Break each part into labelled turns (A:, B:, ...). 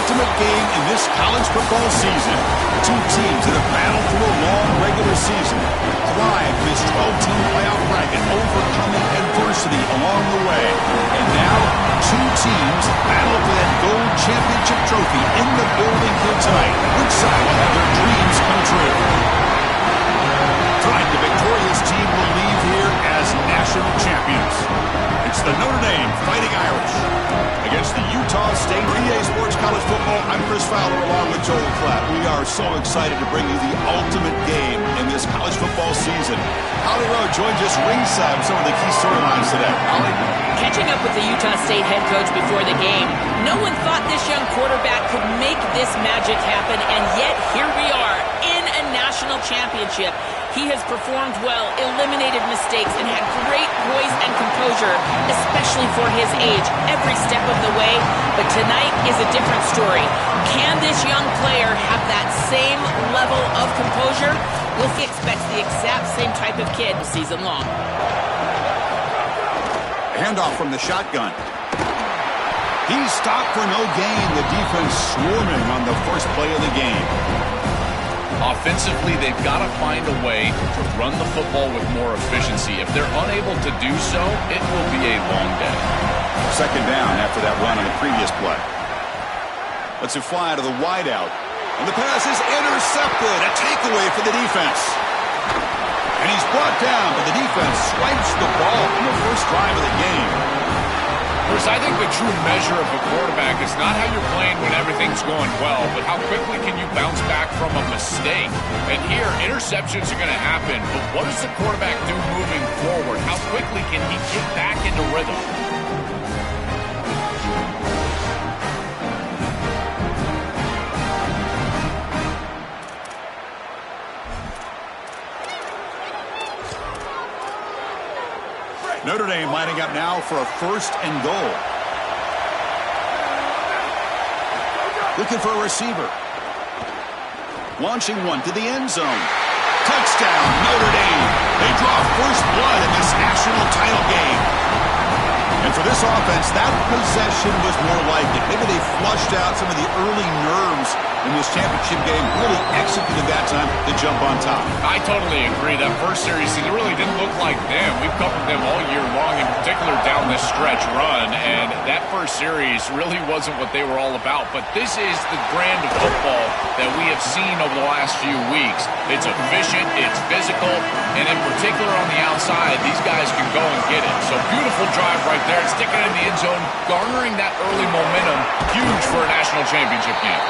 A: ultimate game in this college football season. Two teams that have battled through a long regular season, thrived in this 12-team playoff bracket, overcoming adversity along the way. And now, two teams battle for that gold championship trophy in the building here tonight. Which side will have their dreams come true? Tonight, the victorious team will leave here as national champions. It's the Notre Dame Fighting Irish against the Utah State. For EA Sports College Football, I'm Chris Fowler along with Joel Klatt. We are so excited to bring you the ultimate game in this college football season. Holly Rowe joins us ringside with some of the key storylines today. Holly?
B: Catching up with the Utah State head coach before the game, no one thought this young quarterback could make this magic happen, and yet here we are in a national championship. He has performed well, eliminated mistakes, and had great poise and composure, especially for his age, every step of the way. But tonight is a different story. Can this young player have that same level of composure? Well, he expects the exact same type of kid season long.
A: Handoff from the shotgun. He's stopped for no gain. The defense swarming on the first play of the game.
C: Offensively, they've got to find a way to run the football with more efficiency. If they're unable to do so, it will be a long day.
A: Second down after that run on the previous play. Lets it fly to the wideout. And the pass is intercepted. A takeaway for the defense. And he's brought down, but the defense swipes the ball in the first drive of the game.
C: Chris, I think the true measure of a quarterback is not how you're playing when everything's going well, but how quickly can you bounce back from a mistake. And here, interceptions are going to happen, but what does the quarterback do moving forward? How quickly can he get back into rhythm?
A: Notre Dame lining up now for a 1st and goal. Looking for a receiver. Launching one to the end zone. Touchdown, Notre Dame. They draw first blood in this national title game. And for this offense, that possession was more like it. Maybe they flushed out some of the early nerves in this championship game, really executed that time to jump on top.
C: I totally agree. That first series, it really didn't look like them. We've covered them all year long, in particular down this stretch run, and that first series really wasn't what they were all about. But this is the brand of football that we have seen over the last few weeks. It's efficient, it's physical, and in particular on the outside, these guys can go and get it. So beautiful drive right there, and sticking it in the end zone, garnering that early momentum, huge for a national championship game.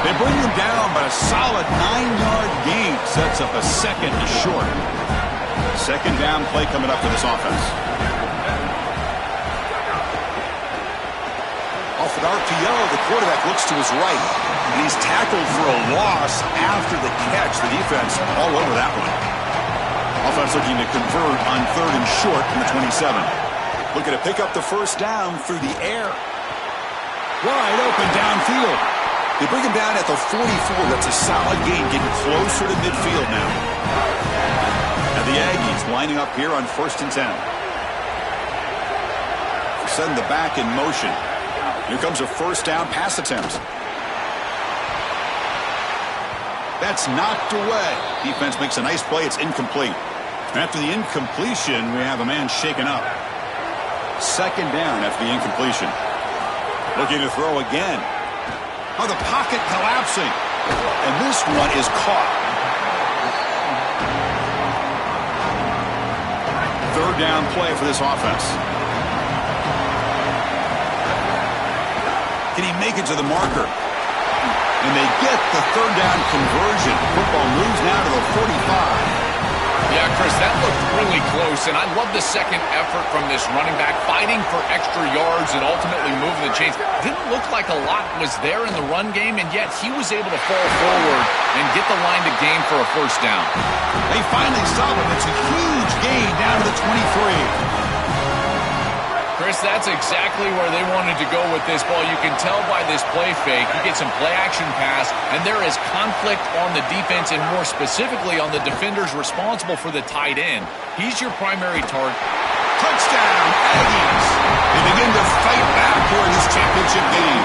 A: They bring them down, but a solid 9-yard gain sets up a second and short. Second down play coming up for this offense. Off an RPO, the quarterback looks to his right, and he's tackled for a loss after the catch. The defense all over that one. Offense looking to convert on 3rd and short from the 27. Looking to pick up the first down through the air. Wide open downfield. They bring him down at the 44. That's a solid gain, getting closer to midfield now. And the Aggies lining up here on 1st and 10. They're setting the back in motion. Here comes a first down pass attempt. That's knocked away. Defense makes a nice play. It's incomplete. After the incompletion, we have a man shaken up. Second down after the incompletion. Looking to throw again. Oh, the pocket collapsing. And this one is caught. Third down play for this offense. Can he make it to the marker? And they get the third down conversion. Football moves now to the 45.
C: Yeah, Chris, that looked really close, and I love the second effort from this running back, fighting for extra yards and ultimately moving the chains. Didn't look like a lot was there in the run game, and yet he was able to fall forward and get the line to gain for a first down.
A: They finally stop him. It's a huge gain down to the 23.
C: Chris, that's exactly where they wanted to go with this ball. You can tell by this play fake. You get some play-action pass, and there is conflict on the defense, and more specifically on the defenders responsible for the tight end. He's your primary target.
A: Touchdown, Aggies! They begin to fight back here in this championship game.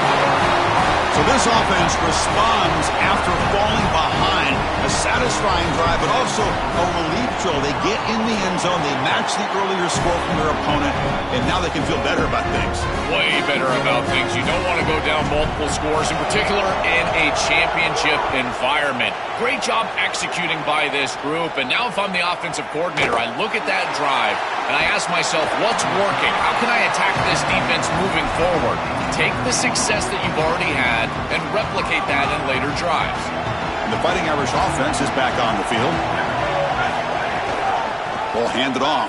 A: So this offense responds after falling behind. A satisfying drive, but also a relief drill. They get in the end zone. They match the earlier score from their opponent, and now they can feel better about things.
C: Way better about things. You don't want to go down multiple scores, in particular in a championship environment. Great job executing by this group. And now if I'm the offensive coordinator, I look at that drive, and I ask myself, what's working? How can I attack this defense moving forward? Take the success that you've already had and replicate that in later drives.
A: And the Fighting Irish offense is back on the field. Ball handed off.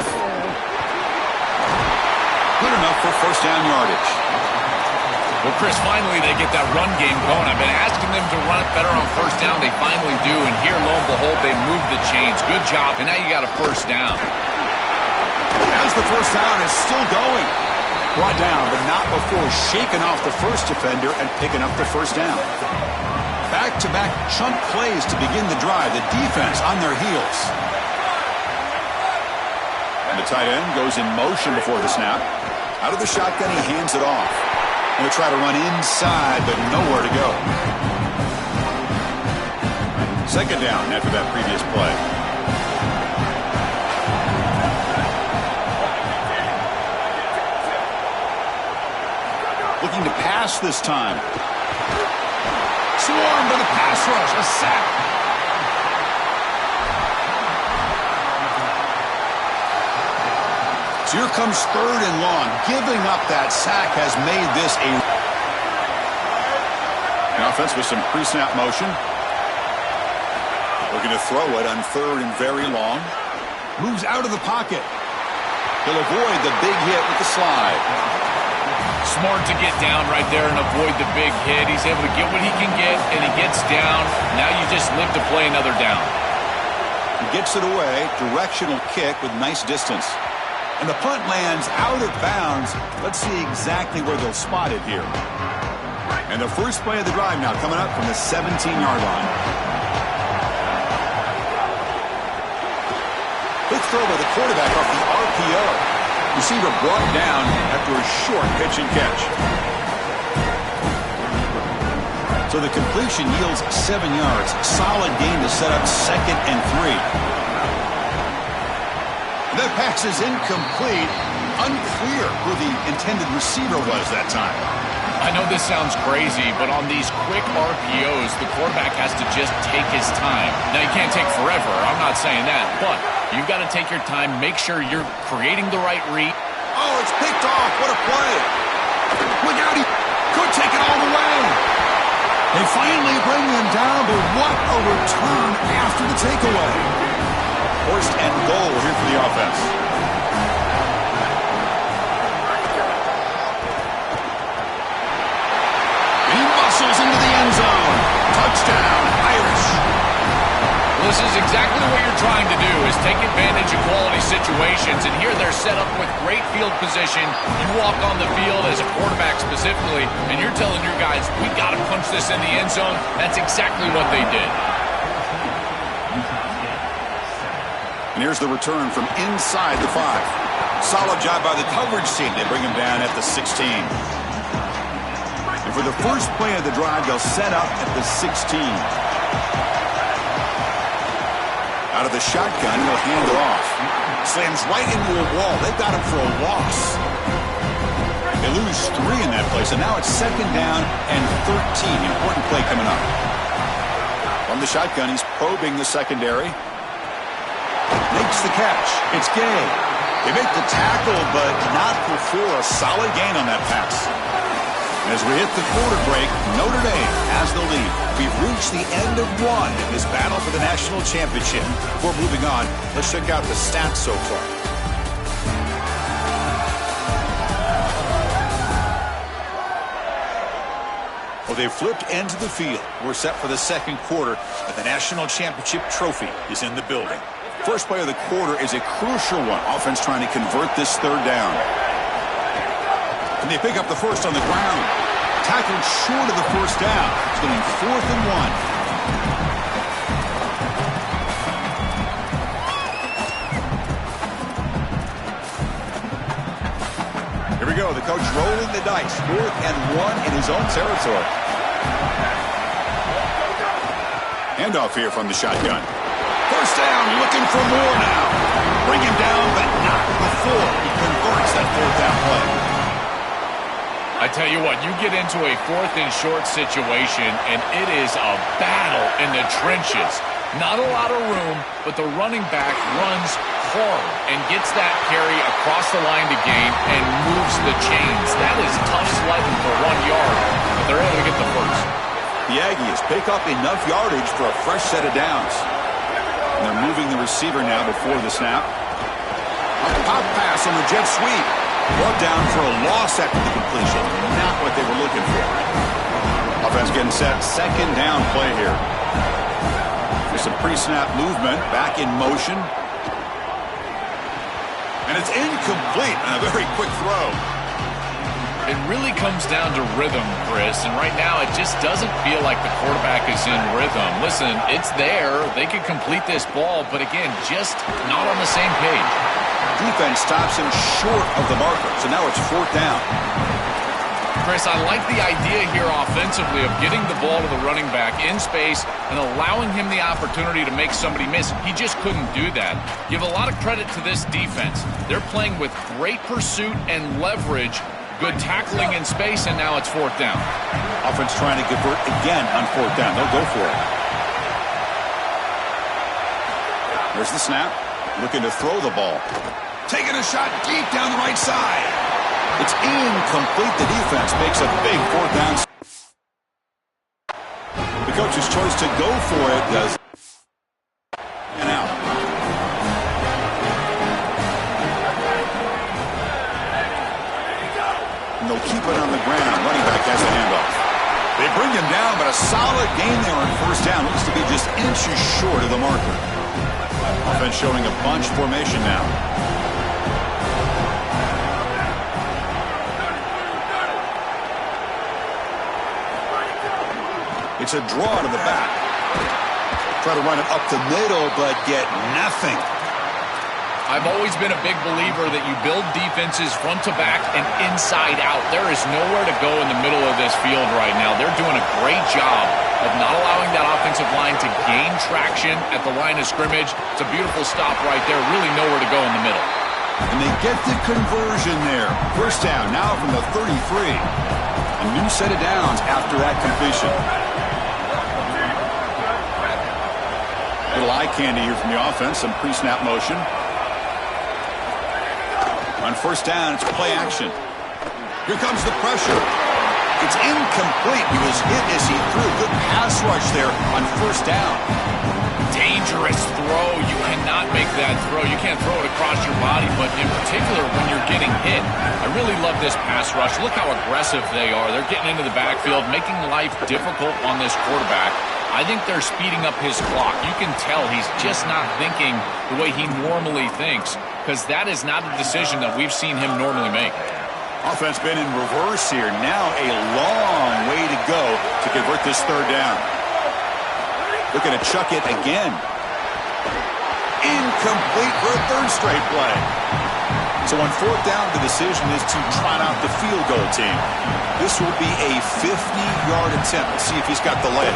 A: Good enough for first down yardage.
C: Well, Chris, finally they get that run game going. I've been asking them to run it better on first down. They finally do, and here, lo and behold, they move the chains. Good job, and now you got a first down.
A: As the first down is still going. Brought down, but not before shaking off the first defender and picking up the first down. Back-to-back chunk plays to begin the drive. The defense on their heels. And the tight end goes in motion before the snap. Out of the shotgun, he hands it off. Going to try to run inside, but nowhere to go. Second down after that previous play. Looking to pass this time. Swarmed by the pass rush. A sack. So here comes third and long. Giving up that sack has made this a... An offense with some pre-snap motion. Looking to throw it on third and very long. Moves out of the pocket. He'll avoid the big hit with the slide.
C: Smart to get down right there and avoid the big hit. He's able to get what he can get, and he gets down. Now you just live to play another down.
A: He gets it away. Directional kick with nice distance. And the punt lands out of bounds. Let's see exactly where they'll spot it here. And the first play of the drive now coming up from the 17-yard line. Quick throw by the quarterback off the RPO. Receiver brought down after a short pitch and catch. So the completion yields 7 yards. Solid gain to set up 2nd and 3. That pass is incomplete. Unclear who the intended receiver was that time.
C: I know this sounds crazy, but on these quick RPOs, the quarterback has to just take his time. Now, you can't take forever. I'm not saying that, but you've got to take your time, make sure you're creating the right read.
A: Oh, it's picked off. What a play. Look out. He could take it all the way. They finally bring him down, but what a return after the takeaway. First and goal here for the offense. He muscles into the end zone. Touchdown, Irish.
C: Well, this is exactly what you're trying to do, is take advantage of quality situations. And here they're set up with great field position. You walk on the field as a quarterback specifically, and you're telling your guys, we got to punch this in the end zone. That's exactly what they did.
A: And here's the return from inside the 5. Solid job by the coverage team. They bring him down at the 16. And for the first play of the drive, they'll set up at the 16. Out of the shotgun, he'll hand it off. Slams right into a wall. They've got him for a loss. They lose 3 in that play, so now it's 2nd down and 13. Important play coming up. From the shotgun, he's probing the secondary. Makes the catch. It's Gay. They make the tackle, but not before a solid gain on that pass. As we hit the quarter break, Notre Dame has the lead. We've reached the end of one in this battle for the national championship. Before moving on, let's check out the stats so far. Well, they've flipped into the field. We're set for the second quarter, and the national championship trophy is in the building. First play of the quarter is a crucial one. Offense trying to convert this third down. And they pick up the first on the ground. Tackled short of the first down. It's going to be 4th and 1. Here we go. The coach rolling the dice. 4th and 1 in his own territory. handoff here from the shotgun. First down, looking for more now. Bring him down, but not before he converts that fourth down play.
C: I tell you what, you get into a 4th and short situation, and it is a battle in the trenches. Not a lot of room, but the running back runs hard and gets that carry across the line to gain and moves the chains. That is tough sledding for 1 yard, but they're able to get the first.
A: The Aggies pick up enough yardage for a fresh set of downs. And they're moving the receiver now before the snap. A pop pass on the jet sweep. Brought down for a loss after the completion. Not what they were looking for. Offense getting set. Second down play here. There's some pre-snap movement. Back in motion. And it's incomplete on a very quick throw.
C: It really comes down to rhythm, Chris, and right now it just doesn't feel like the quarterback is in rhythm. Listen, it's there. They can complete this ball, but again, just not on the same page.
A: Defense stops him short of the marker, so now it's fourth down.
C: Chris, I like the idea here offensively of getting the ball to the running back in space and allowing him the opportunity to make somebody miss. He just couldn't do that. Give a lot of credit to this defense. They're playing with great pursuit and leverage, good tackling in space, and now it's fourth down.
A: Offense trying to convert again on fourth down. They'll go for it. There's the snap. Looking to throw the ball. Taking a shot deep down the right side. It's incomplete. The defense makes a big fourth down. The coach's choice to go for it does. And out. And they'll keep it on the ground. Running back has the handoff. They bring him down, but a solid gain there on first down. Looks to be just inches short of the marker. Offense showing a bunch formation now. It's a draw to the back. Try to run it up the middle, but get nothing.
C: I've always been a big believer that you build defenses front to back and inside out. There is nowhere to go in the middle of this field right now. They're doing a great job of not allowing that offensive line to gain traction at the line of scrimmage. It's a beautiful stop right there. Really nowhere to go in the middle.
A: And they get the conversion there. First down now from the 33. A new set of downs after that completion. Little eye candy here from the offense. Some pre-snap motion. On first down, it's play action. Here comes the pressure. It's incomplete. He was hit as he threw. Good pass rush there on first down.
C: Dangerous throw. You cannot make that throw. You can't throw it across your body, but in particular when you're getting hit. I really love this pass rush. Look how aggressive they are. They're getting into the backfield, making life difficult on this quarterback. I think they're speeding up his clock. You can tell he's just not thinking the way he normally thinks, because that is not a decision that we've seen him normally make.
A: Offense been in reverse here. Now a long way to go to convert this third down. Looking to chuck it again. Incomplete for a third straight play. So on fourth down, the decision is to trot out the field goal team. This will be a 50-yard attempt. Let's see if he's got the leg.